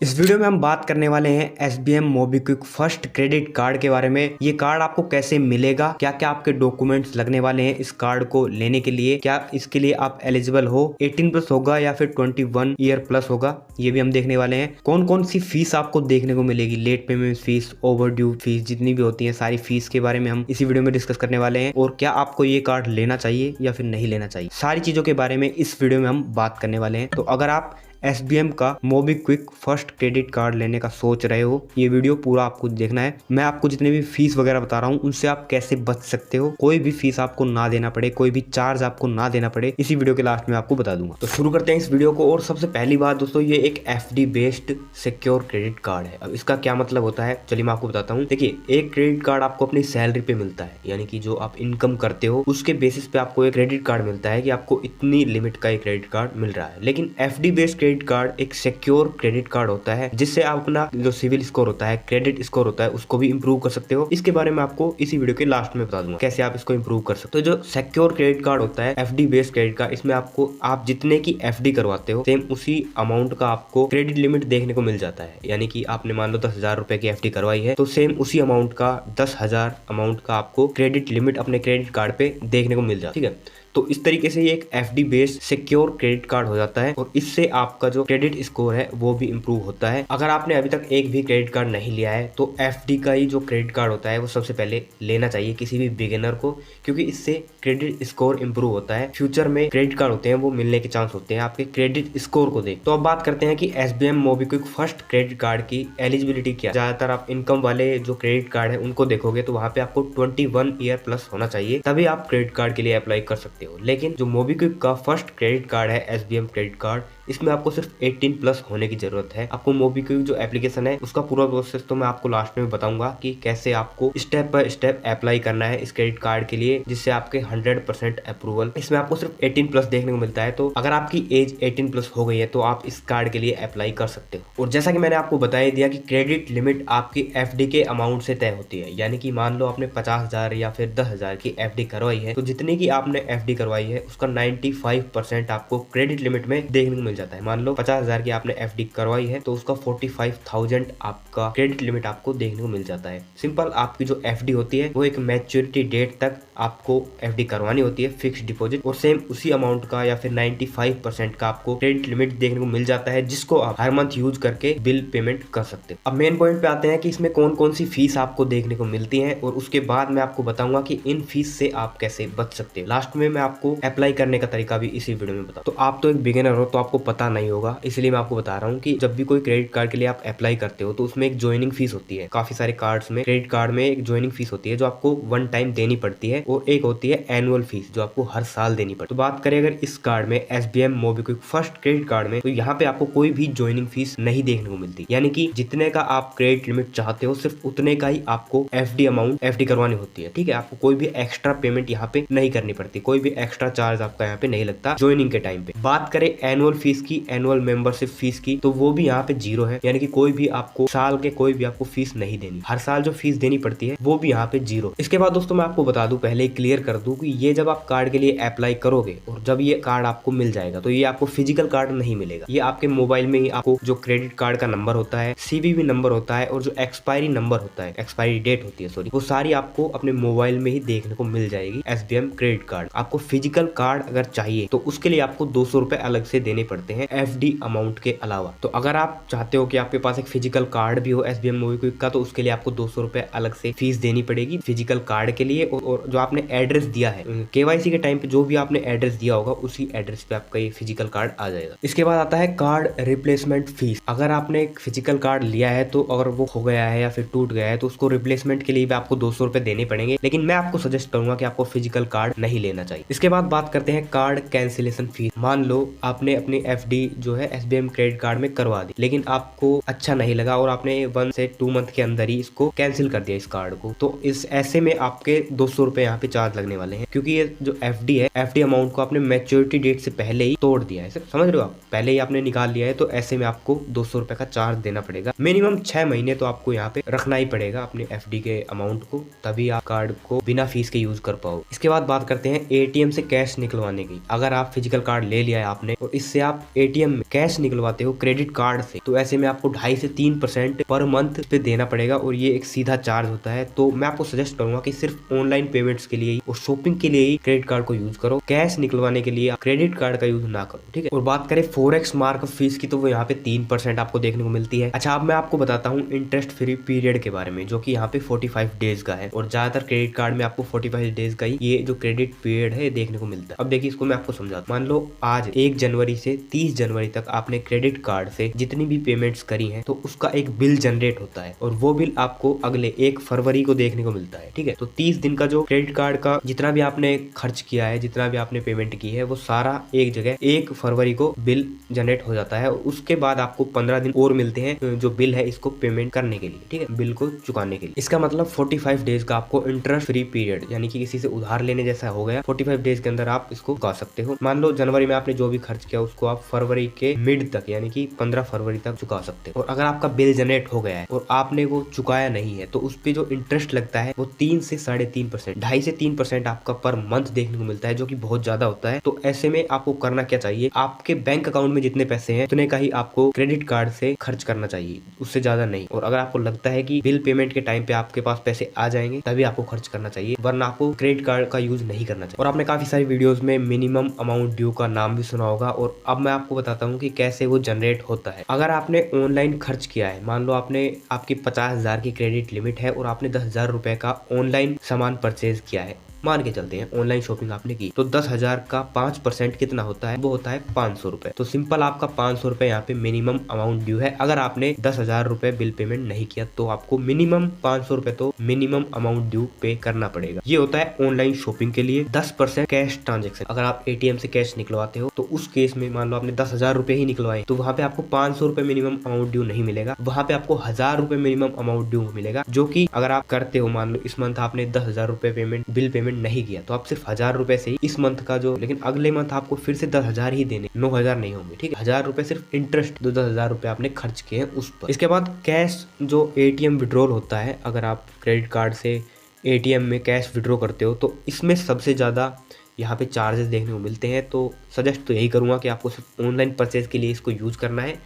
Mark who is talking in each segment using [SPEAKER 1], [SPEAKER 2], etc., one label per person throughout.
[SPEAKER 1] इस वीडियो में हम बात करने वाले हैं SBM MobiKwik first credit card के बारे में। ये कार्ड आपको कैसे मिलेगा, क्या क्या आपके डॉक्यूमेंट्स लगने वाले हैं इस कार्ड को लेने के लिए, क्या इसके लिए आप एलिजिबल हो, 18 प्लस होगा या फिर 21 ईयर प्लस होगा, ये भी हम देखने वाले हैं। कौन कौन सी फीस आपको देखने को मिलेगी, late payment fees, overdue fees, जितनी भी होती है सारी फीस के बारे में हम इसी वीडियो में डिस्कस करने वाले हैं। और क्या आपको ये कार्ड लेना चाहिए या फिर नहीं लेना चाहिए, सारी चीजों के बारे में इस वीडियो में हम बात करने वाले हैं। तो अगर आप SBM का मोबीक्विक फर्स्ट क्रेडिट कार्ड लेने का सोच रहे हो, ये वीडियो पूरा आपको देखना है। मैं आपको जितने भी फीस वगैरह बता रहा हूँ उनसे आप कैसे बच सकते हो, कोई भी फीस आपको ना देना पड़े, कोई भी चार्ज आपको ना देना पड़े, इसी वीडियो के लास्ट में आपको बता दूंगा। तो शुरू करते हैं इस वीडियो को। और सबसे पहली बात दोस्तों, ये एक FD based secure credit card है। अब इसका क्या मतलब होता है, चलिए मैं आपको बताता हूँ। देखिए, एक क्रेडिट कार्ड आपको अपनी सैलरी पे मिलता है, यानी कि जो आप इनकम करते हो उसके बेसिस पे आपको एक क्रेडिट कार्ड मिलता है कि आपको इतनी लिमिट का एक क्रेडिट कार्ड मिल रहा है। लेकिन FD बेस्ड क्रेडिट कार्ड एक सिक्योर क्रेडिट कार्ड होता है, जिससे आप अपना जो सिविल स्कोर होता है, क्रेडिट स्कोर होता है, उसको भी इंप्रूव कर सकते हो। इसके बारे में आपको इसी वीडियो के लास्ट में बता दूंगा कैसे आप इसको इंप्रूव कर सकते हो। तो जो सिक्योर क्रेडिट कार्ड होता है FD बेस्ड क्रेडिट कार्ड, इसमें आपको आप जितने की FD करवाते हो सेम उसी अमाउंट का आपको क्रेडिट लिमिट देखने को मिल जाता है। यानी कि आपने मान लो 10,000 रुपए की FD करवाई है, तो सेम उसी अमाउंट का 10,000 अमाउंट का आपको क्रेडिट लिमिट अपने क्रेडिट कार्ड पे देखने को मिल जाता है। ठीक है, तो इस तरीके से ये एक FD based secure credit card हो जाता है और इससे आपका जो क्रेडिट स्कोर है वो भी इंप्रूव होता है। अगर आपने अभी तक एक भी क्रेडिट कार्ड नहीं लिया है तो FD का ही जो क्रेडिट कार्ड होता है वो सबसे पहले लेना चाहिए किसी भी बिगिनर को, क्योंकि इससे क्रेडिट स्कोर इंप्रूव होता है। फ्यूचर में क्रेडिट कार्ड होते हैं वो मिलने के चांस होते हैं आपके क्रेडिट स्कोर को देख। तो अब बात करते हैं कि SBM MobiKwik first credit card की एलिजिबिलिटी क्या है। ज्यादातर आप इनकम वाले जो क्रेडिट कार्ड है उनको देखोगे तो वहाँ पे आपको 21 ईयर प्लस होना चाहिए, तभी आप क्रेडिट कार्ड के लिए अप्लाई कर सकते हो। लेकिन जो मोबीक्विक का फर्स्ट क्रेडिट कार्ड है SBM क्रेडिट कार्ड, इसमें आपको सिर्फ 18 प्लस होने की जरूरत है। आपको मोबीक्विक जो एप्लीकेशन है उसका पूरा प्रोसेस तो मैं आपको लास्ट में बताऊंगा कि कैसे आपको स्टेप बाय स्टेप अप्लाई करना है इस क्रेडिट कार्ड के लिए, जिससे आपके 100% अप्रूवल। इसमें आपको सिर्फ 18 प्लस देखने को मिलता है, तो अगर आपकी एज 18 प्लस हो गई है तो आप इस कार्ड के लिए अप्लाई कर सकते हो। और जैसा कि मैंने आपको बता दिया कि क्रेडिट लिमिट आपकी FD के अमाउंट से तय होती है। यानी कि मान लो आपने 50,000 या फिर 10,000 की FD करवाई है, तो जितनी की आपने FD करवाई है उसका 95% आपको क्रेडिट लिमिट में देखने को मिल जाता है। मान लो 50,000 की आपने FD करवाई है तो उसका 45,000 आपका क्रेडिट लिमिट आपको देखने को मिल जाता है। सिंपल, आपकी जो FD होती है वो एक मैच्योरिटी डेट तक आपको FD करवानी होती है, फिक्स डिपॉजिट, और सेम उसी अमाउंट का या फिर 95% का आपको क्रेडिट लिमिट देखने को मिल जाता है, जिसको आप हर मंथ यूज करके बिल पेमेंट कर सकते हो। अब मेन पॉइंट पे आते हैं कि इसमें कौन कौन सी फीस आपको देखने को मिलती है, और उसके बाद मैं आपको बताऊंगा कि इन फीस से आप कैसे बच सकते हो। लास्ट में मैं आपको अप्लाई करने का तरीका भी इसी वीडियो में बताऊं। तो आप तो एक बिगिनर हो तो आपको पता नहीं होगा, इसलिए मैं आपको बता रहा हूँ कि जब भी कोई क्रेडिट कार्ड के लिए आप अप्लाई करते हो तो उसमें एक ज्वाइनिंग फीस होती है। काफी सारे कार्ड्स में, क्रेडिट कार्ड में एक ज्वाइनिंग फीस होती है जो आपको वन टाइम देनी पड़ती है, और एक होती है एनुअल फीस जो आपको हर साल देनी पड़ती है। तो बात करें अगर इस कार्ड में SBM MobiKwik first credit card में, तो यहाँ पे आपको कोई भी ज्वाइनिंग फीस नहीं देखने को मिलती। यानी कि जितने का आप क्रेडिट लिमिट चाहते हो सिर्फ उतने का ही आपको FD अमाउंट FD करवानी होती है। ठीक है, आपको कोई भी एक्स्ट्रा पेमेंट यहाँ पे नहीं करनी पड़ती, कोई भी एक्स्ट्रा चार्ज आपका यहाँ पे नहीं लगता ज्वाइनिंग के टाइम पे। बात करें एनुअल फीस की, एनुअल मेंबरशिप फीस की, तो वो भी यहाँ पे 0 है। यानी कि कोई भी आपको साल के कोई भी आपको फीस नहीं देनी, हर साल जो फीस देनी पड़ती है वो भी यहाँ पे 0। इसके बाद दोस्तों मैं आपको बता दूं, पहले क्लियर कर दूं कि ये जब आप कार्ड के लिए अप्लाई करोगे और जब ये कार्ड आपको मिल जाएगा तो ये आपको फिजिकल कार्ड नहीं मिलेगा। ये आपके मोबाइल में ही आपको जो क्रेडिट कार्ड का नंबर होता है, CVV नंबर होता है, और जो एक्सपायरी नंबर होता है, एक्सपायरी डेट होती है सॉरी, वो सारी आपको अपने मोबाइल में ही देखने को मिल जाएगी। SBM क्रेडिट कार्ड, आपको फिजिकल कार्ड अगर चाहिए तो उसके लिए आपको 200 रुपए अलग से देने पड़ते हैं FD अमाउंट के अलावा। तो अगर आप चाहते हो कि आपके पास एक फिजिकल कार्ड भी हो SBM मोबीक्विक का, तो उसके लिए आपको 200 रुपए अलग से फीस देनी पड़ेगी फिजिकल कार्ड के लिए। और जो आपने एड्रेस दिया है KYC के टाइम पे, जो भी आपने एड्रेस दिया होगा उसी एड्रेस पे आपका ये फिजिकल कार्ड आ जाएगा। इसके बाद आता है कार्ड रिप्लेसमेंट फीस। अगर आपने एक फिजिकल कार्ड लिया है तो अगर वो खो गया है या फिर टूट गया है तो उसको रिप्लेसमेंट के लिए भी आपको 200 रुपए देने पड़ेंगे, लेकिन मैं आपको सजेस्ट करूंगा कि आपको फिजिकल कार्ड नहीं लेना चाहिए। इसके बाद बात करते हैं कार्ड कैंसिलेशन फीस। मान लो आपने अपनी FD जो है SBM क्रेडिट कार्ड में करवा दी, लेकिन आपको अच्छा नहीं लगा और आपने 1 से 2 मंथ के अंदर ही इसको कैंसिल कर दिया इस कार्ड को, तो इस ऐसे में आपके 200 रुपए यहाँ पे चार्ज लगने वाले हैं, क्योंकि ये जो FD है, FD अमाउंट को आपने मैच्योरिटी डेट से पहले ही तोड़ दिया है। समझ रहे हो आप, पहले ही आपने निकाल लिया है, तो ऐसे में आपको 200 रुपए का चार्ज देना पड़ेगा। मिनिमम 6 महीने तो आपको यहाँ पे रखना ही पड़ेगा अपने FD के अमाउंट को, तभी आप कार्ड को बिना फीस के यूज कर पाओ। इसके बाद बात करते हैं ATM से कैश निकलवाने की। अगर आप फिजिकल कार्ड ले लिया है आपने और इससे आप एटीएम में कैश निकलवाते हो क्रेडिट कार्ड से, तो ऐसे में आपको 2.5 से 3% पर मंथ पे देना पड़ेगा और ये एक सीधा चार्ज होता है। तो मैं आपको सजेस्ट करूंगा कि सिर्फ ऑनलाइन पेमेंट्स के लिए ही और शॉपिंग के लिए ही क्रेडिट कार्ड को यूज करो, कैश निकलवाने के लिए क्रेडिट कार्ड का यूज ना करो, ठीक है। और बात करें फॉरेक्स मार्क फीस की, तो वो यहाँ पे 3% आपको देखने को मिलती है। अच्छा, अब मैं आपको बताता हूँ इंटरेस्ट फ्री पीरियड के बारे में, जो कि यहाँ पे 45 डेज का है और ज्यादातर क्रेडिट कार्ड में आपको 45 डेज का ही ये जो क्रेडिट पीरियड है देखने को मिलता है। अब देखिए, इसको मैं आपको समझाता हूँ। मान लो आज 1 जनवरी से 30 जनवरी तक आपने क्रेडिट कार्ड से जितनी भी पेमेंट्स करी हैं, तो उसका एक बिल जनरेट होता है और वो बिल आपको अगले 1 फरवरी को देखने को मिलता है, ठीक है। तो 30 दिन का जो क्रेडिट कार्ड का जितना भी आपने खर्च किया है, जितना भी आपने पेमेंट की है, वो सारा एक जगह 1 फरवरी को बिल जनरेट हो जाता है। उसके बाद आपको 15 दिन और मिलते हैं जो बिल है इसको पेमेंट करने के लिए, ठीक है, बिल को चुकाने के लिए। इसका मतलब 45 डेज का आपको इंटरेस्ट फ्री पीरियड, यानी कि किसी से उधार लेने जैसा हो गया। 45 डेज के अंदर आप इसको चुका सकते हो। मान लो जनवरी में आपने जो भी खर्च किया उसको आप फरवरी के मिड तक, यानी कि 15 फरवरी तक चुका सकते हो। और अगर आपका बिल जनरेट हो गया है और आपने वो चुकाया नहीं है, तो उस पे जो इंटरेस्ट लगता है वो 3 से 3.5%, 2.5 से 3% आपका पर मंथ देखने को मिलता है, जो कि बहुत ज्यादा होता है। तो ऐसे में आपको करना क्या चाहिए, आपके बैंक अकाउंट में जितने पैसे हैं उतने का ही आपको क्रेडिट कार्ड से खर्च करना चाहिए, उससे ज्यादा नहीं। और अगर आपको लगता है कि बिल पेमेंट के टाइम पे आपके पास पैसे आ जाएंगे, तभी आपको खर्च करना चाहिए, वरना आपको क्रेडिट कार्ड का यूज नहीं करना चाहिए। और आपने काफी सारी वीडियोस में मिनिमम अमाउंट ड्यू का नाम भी सुना होगा, और अब मैं आपको बताता हूँ कि कैसे वो जनरेट होता है। अगर आपने ऑनलाइन खर्च किया है, मान लो आपकी 50,000 की क्रेडिट लिमिट है और आपने 10,000 रुपए का ऑनलाइन सामान परचेज किया है, मान के चलते हैं ऑनलाइन शॉपिंग आपने की, तो 10,000 का 5% कितना होता है, वो होता है 500 रुपए। तो सिंपल आपका 500 रुपए यहाँ पे मिनिमम अमाउंट ड्यू है। अगर आपने 10,000 रुपए बिल पेमेंट नहीं किया, तो आपको मिनिमम 500 रुपए तो मिनिमम अमाउंट ड्यू पे करना पड़ेगा। ये होता है ऑनलाइन शॉपिंग के लिए। 10% कैश ट्रांजेक्शन, अगर आप एटीएम से कैश निकलवाते हो, तो उस केस में मान लो आपने 10,000 रुपए ही निकलवाए, तो वहाँ पे आपको 500 रुपए मिनिमम अमाउंट ड्यू नहीं मिलेगा, वहाँ पे आपको 1,000 रुपए मिनिमम अमाउंट ड्यू मिलेगा। जो की अगर आप करते हो, मान लो इस मंथ आपने 10,000 रुपए बिल पेमेंट नहीं किया, तो आप सिर्फ 1,000 रुपए से ही इस मंथ का जो, लेकिन अगले मंथ आपको फिर से 10,000 ही देने, 9,000 नहीं होंगे, ठीक है। 1,000 रुपए सिर्फ इंटरेस्ट, जो 10,000 रुपए आपने खर्च किए हैं उस पर। इसके बाद कैश जो एटीएम विड्रॉल होता है, अगर आप क्रेडिट कार्ड से एटीएम में कैश विड्रॉ करते हो, तो इसमें सबसे ज्यादा यहाँ पे चार्जेस देखने को मिलते हैं। तो सजेस्ट तो यही करूंगा कि आपको सिर्फ ऑनलाइन परचेज के लिए इसको यूज करना है,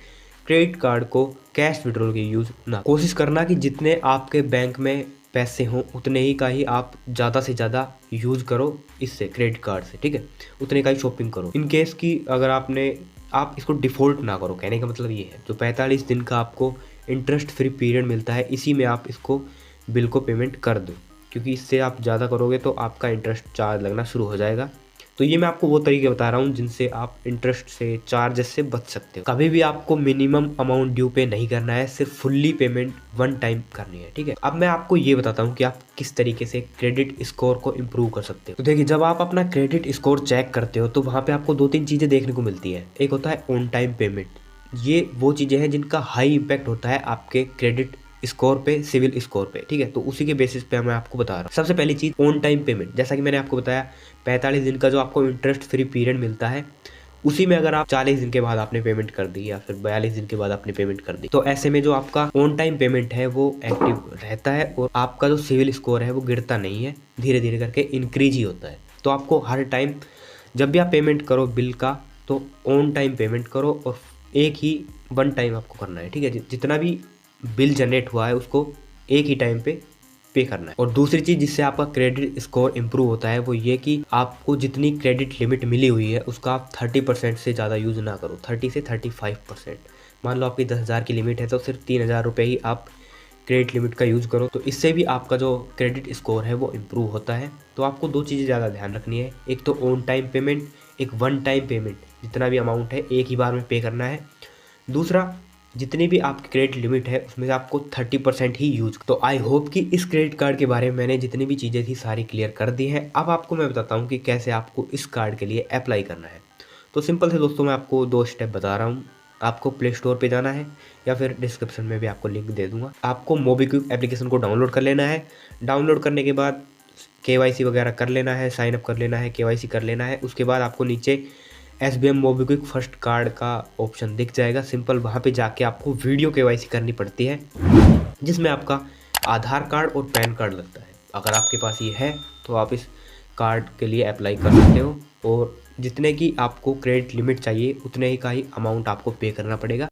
[SPEAKER 1] क्रेडिट कार्ड को कैश विड्रॉल के यूज ना। कोशिश करना कि जितने आपके बैंक में पैसे हों उतने ही का ही आप ज़्यादा से ज़्यादा यूज़ करो इससे, क्रेडिट कार्ड से, ठीक है, उतने का ही शॉपिंग करो। इन केस की अगर आप इसको डिफ़ॉल्ट ना करो, कहने का मतलब ये है, जो 45 दिन का आपको इंटरेस्ट फ्री पीरियड मिलता है, इसी में आप इसको बिल को पेमेंट कर दो, क्योंकि इससे आप ज़्यादा करोगे तो आपका इंटरेस्ट चार्ज लगना शुरू हो जाएगा। तो ये मैं आपको वो तरीके बता रहा हूँ जिनसे आप इंटरेस्ट से, चार्जेस से बच सकते हो। कभी भी आपको मिनिमम अमाउंट ड्यू पे नहीं करना है, सिर्फ फुल्ली पेमेंट वन टाइम करनी है, ठीक है। अब मैं आपको ये बताता हूँ कि आप किस तरीके से क्रेडिट स्कोर को इम्प्रूव कर सकते हो। तो देखिए, जब आप अपना क्रेडिट स्कोर चेक करते हो, तो वहाँ पे आपको 2-3 चीजें देखने को मिलती है। एक होता है ऑन टाइम पेमेंट, ये वो चीजें हैं जिनका हाई इम्पैक्ट होता है आपके क्रेडिट स्कोर पे, सिविल स्कोर पे, ठीक है। तो उसी के बेसिस पे मैं आपको बता रहा हूँ। सबसे पहली चीज ऑन टाइम पेमेंट, जैसा कि मैंने आपको बताया 45 दिन का जो आपको इंटरेस्ट फ्री पीरियड मिलता है, उसी में अगर आप 40 दिन के बाद आपने पेमेंट कर दी या फिर 42 दिन के बाद आपने पेमेंट कर दी, तो ऐसे में जो आपका ऑन टाइम पेमेंट है वो एक्टिव रहता है और आपका जो सिविल स्कोर है वो गिरता नहीं है, धीरे धीरे करके इंक्रीज ही होता है। तो आपको हर टाइम जब भी आप पेमेंट करो बिल का, तो ऑन टाइम पेमेंट करो और एक ही वन टाइम आपको करना है, ठीक है। जितना भी बिल जनरेट हुआ है उसको एक ही टाइम पे करना है। और दूसरी चीज जिससे आपका क्रेडिट स्कोर इंप्रूव होता है वो ये कि आपको जितनी क्रेडिट लिमिट मिली हुई है उसका आप 30% से ज़्यादा यूज ना करो, 30 से 35%। मान लो आपकी 10,000 की लिमिट है, तो सिर्फ 3,000 रुपये ही आप क्रेडिट लिमिट का यूज़ करो, तो इससे भी आपका जो क्रेडिट स्कोर है वो इम्प्रूव होता है। तो आपको 2 चीज़ें ज़्यादा ध्यान रखनी है, एक तो ऑन टाइम पेमेंट, एक वन टाइम पेमेंट, जितना भी अमाउंट है एक ही बार में पे करना है। दूसरा, जितनी भी आपकी क्रेडिट लिमिट है उसमें से आपको 30% ही यूज। तो आई होप कि इस क्रेडिट कार्ड के बारे में मैंने जितनी भी चीज़ें थी सारी क्लियर कर दी हैं। अब आपको मैं बताता हूँ कि कैसे आपको इस कार्ड के लिए अप्लाई करना है। तो सिंपल से दोस्तों, मैं आपको 2 स्टेप बता रहा हूँ। आपको प्ले स्टोर पे जाना है या फिर डिस्क्रिप्शन में भी आपको लिंक दे दूंगा। आपको मोबीक्विक एप्लीकेशन को डाउनलोड कर लेना है। डाउनलोड करने के बाद KYC वगैरह कर लेना है, साइनअप कर लेना है, KYC कर लेना है। उसके बाद आपको नीचे SBM मोबीक्विक फर्स्ट कार्ड का ऑप्शन दिख जाएगा। सिंपल वहाँ पे जाके आपको वीडियो KYC करनी पड़ती है, जिसमें आपका आधार कार्ड और पैन कार्ड लगता है। अगर आपके पास ये है तो आप इस कार्ड के लिए अप्लाई कर सकते हो। और जितने की आपको क्रेडिट लिमिट चाहिए उतने ही का ही अमाउंट आपको पे करना पड़ेगा।